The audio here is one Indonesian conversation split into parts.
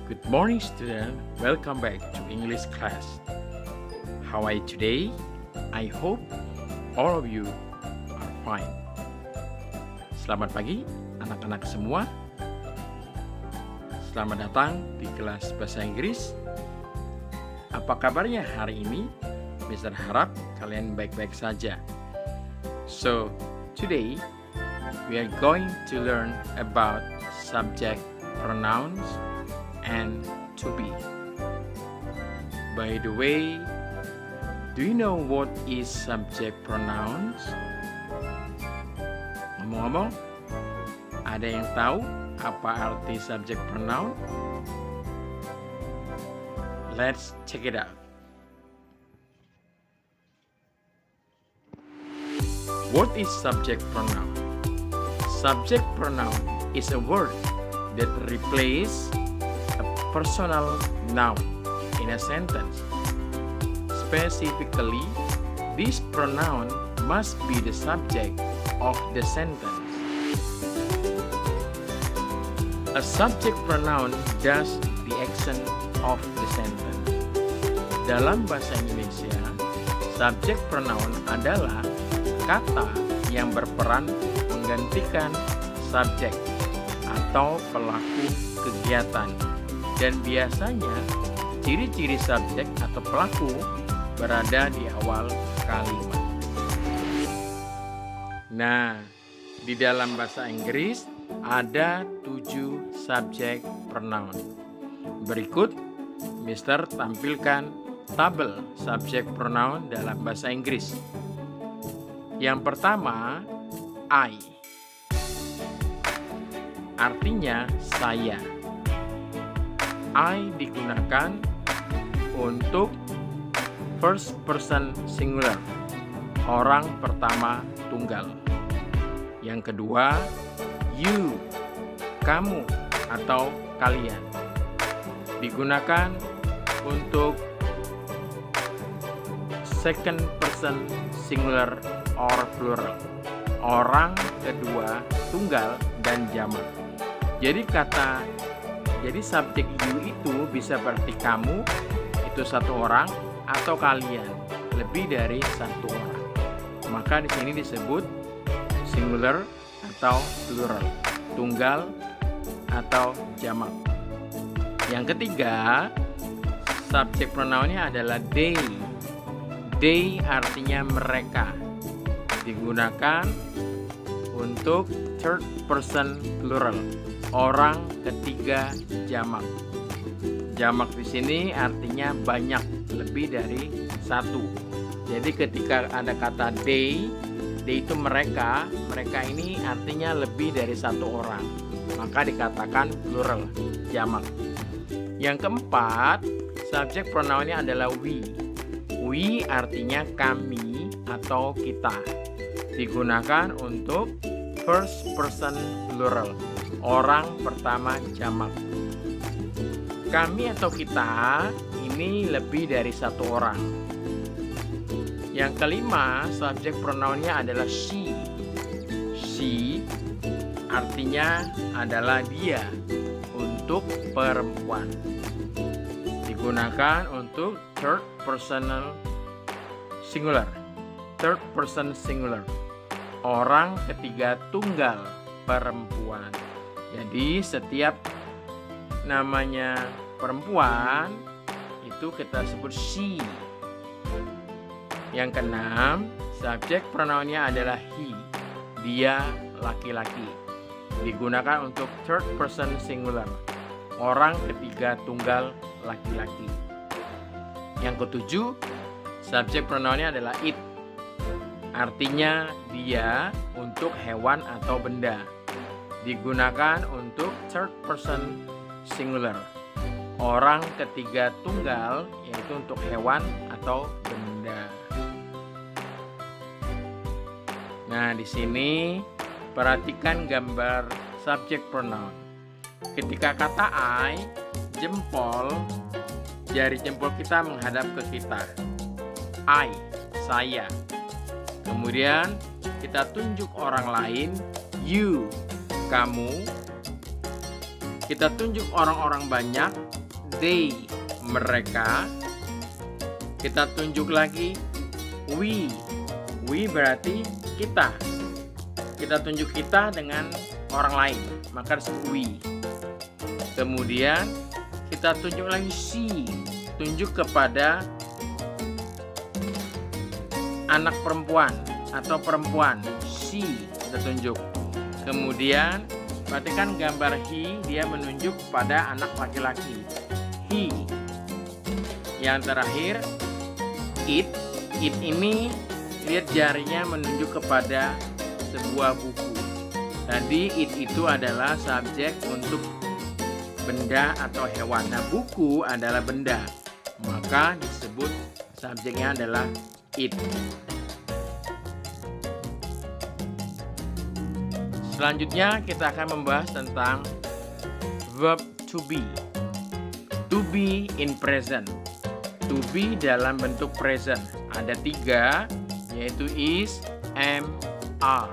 Good morning, student. Welcome back to English class. How are you today? I hope all of you are fine. Selamat pagi, anak-anak semua. Selamat datang di kelas bahasa Inggris. Apa kabarnya hari ini? Mister harap kalian baik-baik saja. So, today we are going to learn about subject pronouns and to be. By the way, do you know what is subject pronouns? Ngomong-ngomong, ada yang tahu apa arti subject pronoun? Let's check it out. What is subject pronoun? Subject pronoun is a word that replaces personal noun in a sentence. Specifically, this pronoun must be the subject of the sentence. A subject pronoun does the action of the sentence. Dalam bahasa Indonesia, subject pronoun adalah kata yang berperan menggantikan subjek atau pelaku kegiatan. Dan biasanya ciri-ciri subjek atau pelaku berada di awal kalimat. Nah, di dalam bahasa Inggris ada 7 subjek pronoun. Berikut Mister tampilkan tabel subjek pronoun dalam bahasa Inggris. Yang pertama, I. Artinya saya. I digunakan untuk first person singular, orang pertama tunggal. Yang kedua, you, kamu atau kalian. Digunakan untuk second person singular or plural, orang kedua tunggal dan jamak. Jadi subjek you itu bisa berarti kamu, itu satu orang, atau kalian, lebih dari satu orang. Maka di sini disebut singular atau plural, tunggal atau jamak. Yang ketiga, subjek pronounnya adalah they. They artinya mereka. Digunakan untuk third person plural, orang ketiga jamak. Jamak di sini artinya banyak, lebih dari satu. Jadi ketika ada kata they itu mereka ini artinya lebih dari satu orang. Maka dikatakan plural, jamak. Yang keempat, subjek pronounnya adalah we. We artinya kami atau kita. Digunakan untuk first person plural, orang pertama jamak. Kami atau kita ini lebih dari satu orang. Yang kelima, subjek pronounnya adalah she. She artinya adalah dia, untuk perempuan. Digunakan untuk third personal singular. Third person singular, orang ketiga tunggal perempuan. Jadi setiap namanya perempuan itu kita sebut she. Yang keenam, subjek pronounnya adalah he. Dia laki-laki. Digunakan untuk third person singular, orang ketiga tunggal laki-laki. Yang ketujuh, subjek pronounnya adalah it. Artinya dia, untuk hewan atau benda. Digunakan untuk third person singular, orang ketiga tunggal, yaitu untuk hewan atau benda. Nah, di sini perhatikan gambar subjek pronoun. Ketika kata I, jari jempol kita menghadap ke kita. I, saya. Kemudian kita tunjuk orang lain, you, kamu. Kita tunjuk orang-orang banyak, they, mereka. Kita tunjuk lagi we berarti kita. Kita tunjuk kita dengan orang lain, maka disebut we. Kemudian kita tunjuk lagi she, tunjuk kepada anak perempuan atau perempuan, she kita tunjuk. Kemudian perhatikan gambar he, dia menunjuk pada anak laki-laki, he. Yang terakhir it ini lihat jarinya menunjuk kepada sebuah buku. Tadi it itu adalah subjek untuk benda atau hewan. Nah, buku adalah benda, maka disebut subjeknya adalah it. Selanjutnya kita akan membahas tentang verb to be. To be in present. To be dalam bentuk present. Ada 3, yaitu is, am, are.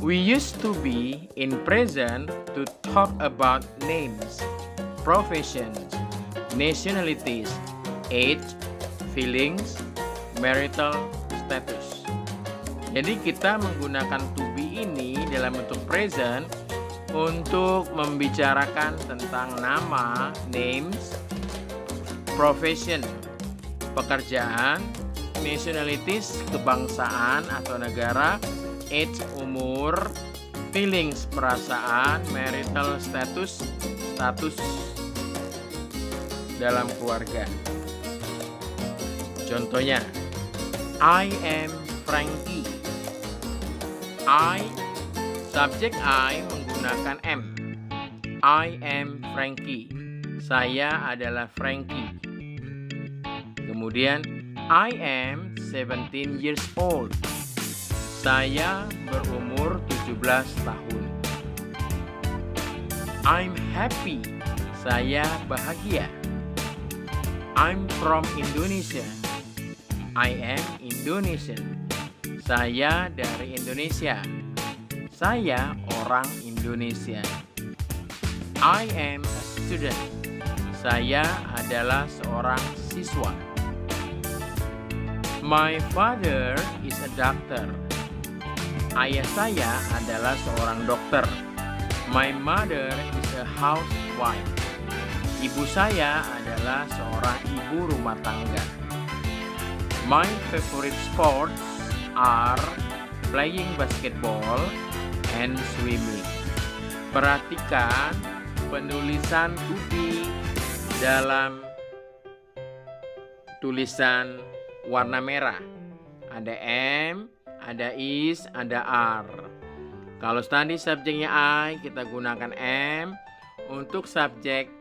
We used to be in present to talk about names, professions, nationalities, age, feelings, marital status. Jadi kita menggunakan to be ini dalam bentuk present untuk membicarakan tentang nama, names, profession, pekerjaan, nationalities, kebangsaan atau negara, age, umur, feelings, perasaan, marital status, status dalam keluarga. Contohnya, I am Frankie. Subjek I menggunakan am. I am Frankie. Saya adalah Frankie. Kemudian, I am 17 years old. Saya berumur 17 tahun. I'm happy. Saya bahagia. I'm from Indonesia. I am Indonesian. Saya dari Indonesia. Saya orang Indonesia. I am a student. Saya adalah seorang siswa. My father is a doctor. Ayah saya adalah seorang dokter. My mother is a housewife. Ibu saya adalah seorang ibu rumah tangga. My favorite sports are playing basketball and swimming. Perhatikan penulisan to be dalam tulisan warna merah. Ada am, ada is, ada are. Kalau tadi subjeknya I, kita gunakan am. Untuk subjek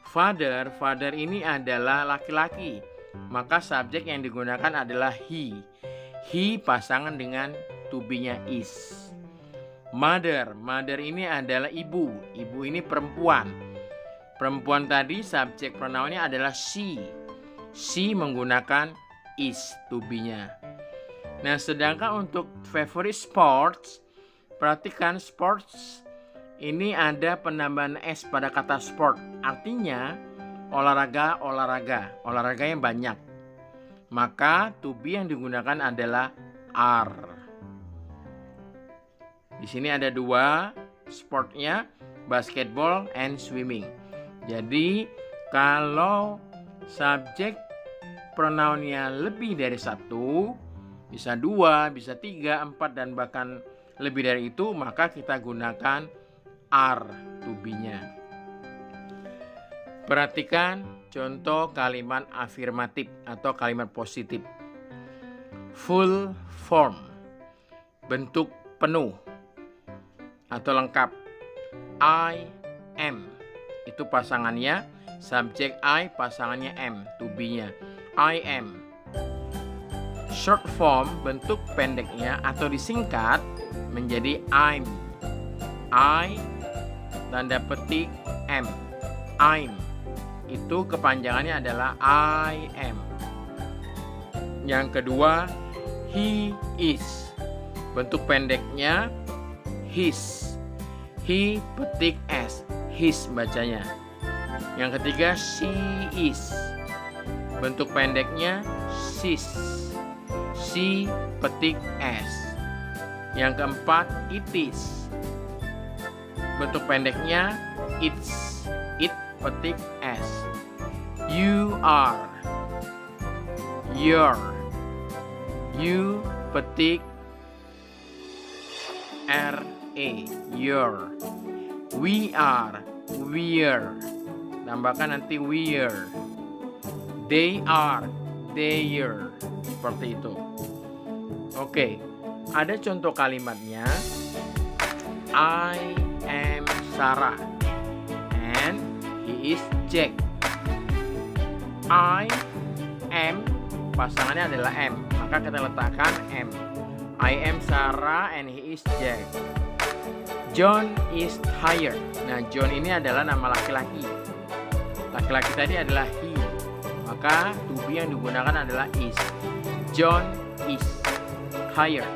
father, father ini adalah laki-laki, maka subjek yang digunakan adalah he. He pasangan dengan to be-nya is. Mother, mother ini adalah ibu. Ibu ini perempuan. Perempuan tadi subjek pronounnya adalah she. She menggunakan is to be-nya. Nah, sedangkan untuk favorite sports, perhatikan sports ini ada penambahan s pada kata sport. Artinya olahraga yang banyak. Maka to be yang digunakan adalah are. Di sini ada 2 sportnya, basketball and swimming. Jadi kalau subjek pronounnya lebih dari 1, bisa 2, bisa 3, 4, dan bahkan lebih dari itu, maka kita gunakan are to be-nya. Perhatikan contoh kalimat afirmatif atau kalimat positif. Full form, bentuk penuh atau lengkap. I am, itu pasangannya, subjek I pasangannya am, to be-nya. I am. Short form, bentuk pendeknya atau disingkat menjadi I'm. I, tanda petik am. I'm. Itu kepanjangannya adalah I am. Yang kedua, he is. Bentuk pendeknya his. He petik S, his bacanya. Yang ketiga she is, bentuk pendeknya she's. She petik S. Yang keempat it is, bentuk pendeknya it's. It petik S. You are, your. You petik R-A, your. We are, we're. Tambahkan nanti we're. They are, they're. Seperti itu. Oke, ada contoh kalimatnya. I am Sarah and he is Jack. I am, pasangannya adalah M, maka kita letakkan M. I am Sarah and he is Jack. John is tired. Nah, John ini adalah nama laki-laki. Laki-laki tadi adalah he, maka to be yang digunakan adalah is. John is tired.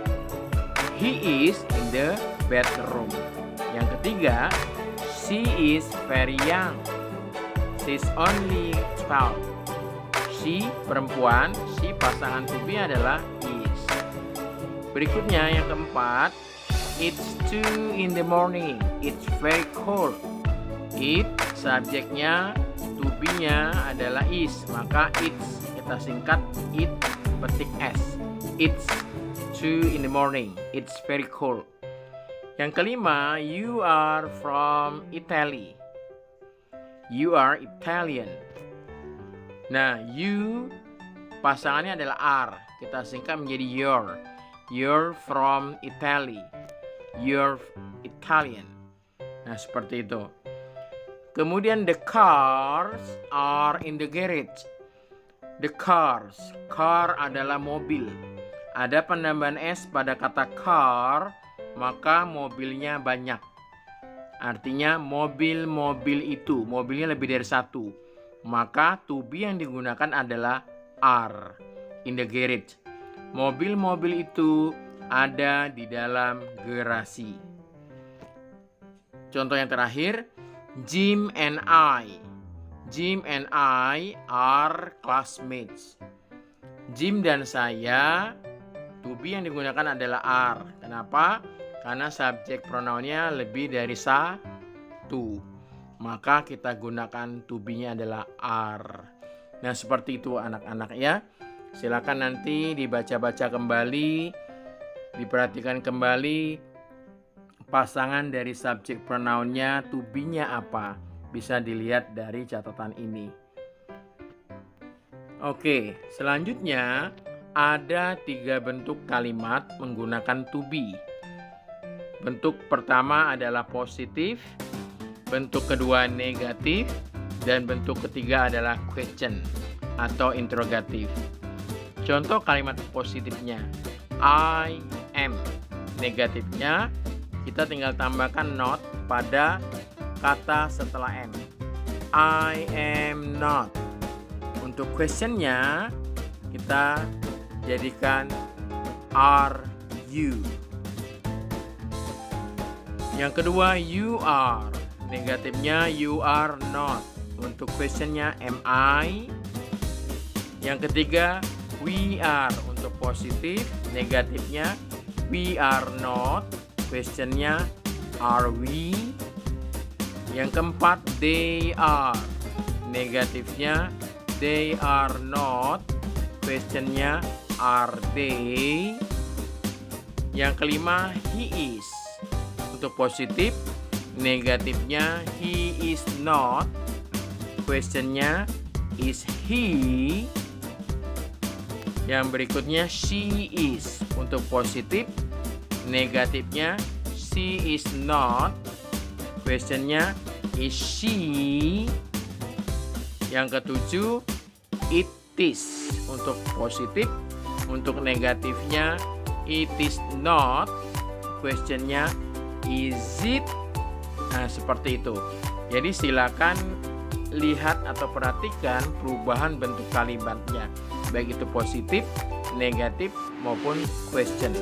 He is in the bedroom. Yang ketiga, she is very young. She's only 12. She perempuan, she pasangan to be adalah is. Berikutnya yang keempat, it's 2 in the morning. It's very cold. It subjeknya, to be-nya adalah is, maka it's kita singkat it petik S. It's 2 in the morning. It's very cold. Yang kelima, you are from Italy. You are Italian. Nah, you pasangannya adalah are, kita singkat menjadi your. You're from Italy. You're Italian. Nah, seperti itu. Kemudian the cars are in the garage. The cars, car adalah mobil. Ada penambahan S pada kata car, maka mobilnya banyak. Artinya mobil-mobil itu, mobilnya lebih dari satu. Maka to be yang digunakan adalah are, in the garage. Mobil-mobil itu ada di dalam garasi. Contoh yang terakhir, Jim and I. Jim and I are classmates. Jim dan saya, to be yang digunakan adalah are. Kenapa? Karena subjek pronounnya lebih dari satu. Maka kita gunakan to be-nya adalah are. Nah, seperti itu anak-anak ya. Silakan nanti dibaca-baca kembali, diperhatikan kembali pasangan dari subjek pronounnya, to be-nya apa. Bisa dilihat dari catatan ini. Oke, selanjutnya ada 3 bentuk kalimat menggunakan to be. Bentuk pertama adalah positif, bentuk kedua negatif, dan bentuk ketiga adalah question atau interrogatif. Contoh kalimat positifnya, I am. Negatifnya, kita tinggal tambahkan not pada kata setelah am. I am not. Untuk questionnya, kita jadikan are you. Yang kedua, you are. Negatifnya, you are not. Untuk questionnya, am I. Yang ketiga, we are. Untuk positif, negatifnya, we are not. Questionnya, are we. Yang keempat, they are. Negatifnya, they are not. Questionnya, are they. Yang kelima, he is. Untuk positif, negatifnya, he is not. Questionnya, is he. Yang berikutnya, she is. Untuk positif, negatifnya, she is not. Questionnya, is she. Yang ketujuh, it is. Untuk positif, untuk negatifnya, it is not. Questionnya, is it. Nah, seperti itu. Jadi silakan lihat atau perhatikan perubahan bentuk kalimatnya, baik itu positif, negatif, maupun question.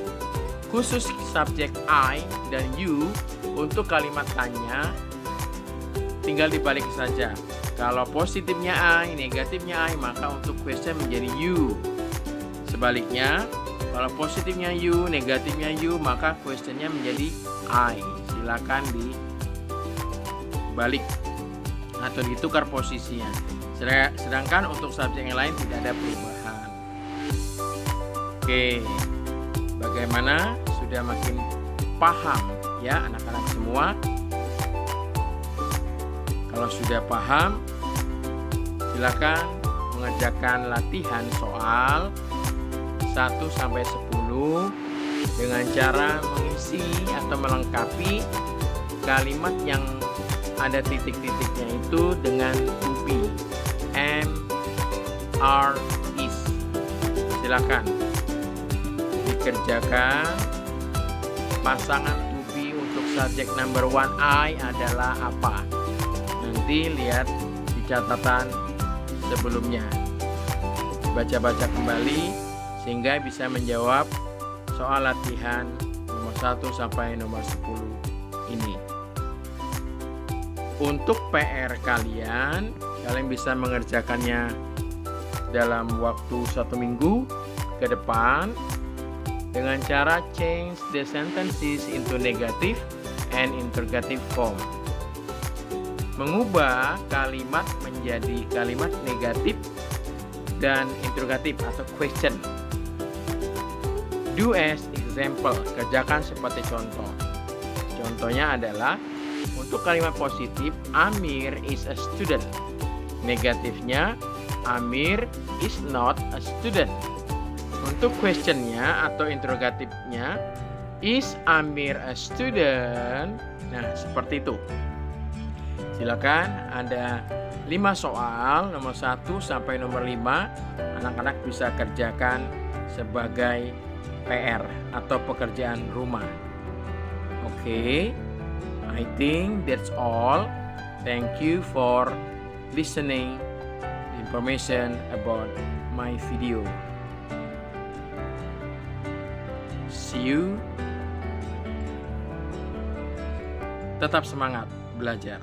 Khusus subjek I dan you Untuk kalimat tanya, tinggal dibalik saja. Kalau positifnya I, negatifnya I, maka untuk question menjadi you. Sebaliknya, kalau positifnya you, negatifnya you, maka questionnya menjadi I. Silakan dibalik atau ditukar posisinya. Sedangkan untuk subjek yang lain tidak ada perubahan. Oke, bagaimana? Sudah makin paham ya anak-anak semua? Kalau sudah paham, silakan mengerjakan latihan soal 1-10 dengan cara mengisi atau melengkapi kalimat yang ada titik-titiknya itu dengan to be, am, are, is. Silakan dikerjakan. Pasangan to be untuk subjek number 1 I adalah apa? Nanti lihat di catatan sebelumnya. Baca-baca kembali sehingga bisa menjawab soal latihan nomor 1 sampai nomor 10 ini. Untuk PR kalian bisa mengerjakannya dalam waktu 1 minggu ke depan dengan cara change the sentences into negative and interrogative form. Mengubah kalimat menjadi kalimat negatif dan interrogatif atau question. Do as example, kerjakan seperti contoh. Contohnya adalah untuk kalimat positif, Amir is a student. Negatifnya, Amir is not a student. Untuk questionnya atau interrogatifnya, is Amir a student? Nah, seperti itu. Silakan, ada 5 soal, nomor 1 sampai nomor 5, anak-anak bisa kerjakan sebagai PR atau pekerjaan rumah. Oke, I think that's all. Thank you for listening information about my video. See you. Tetap semangat belajar.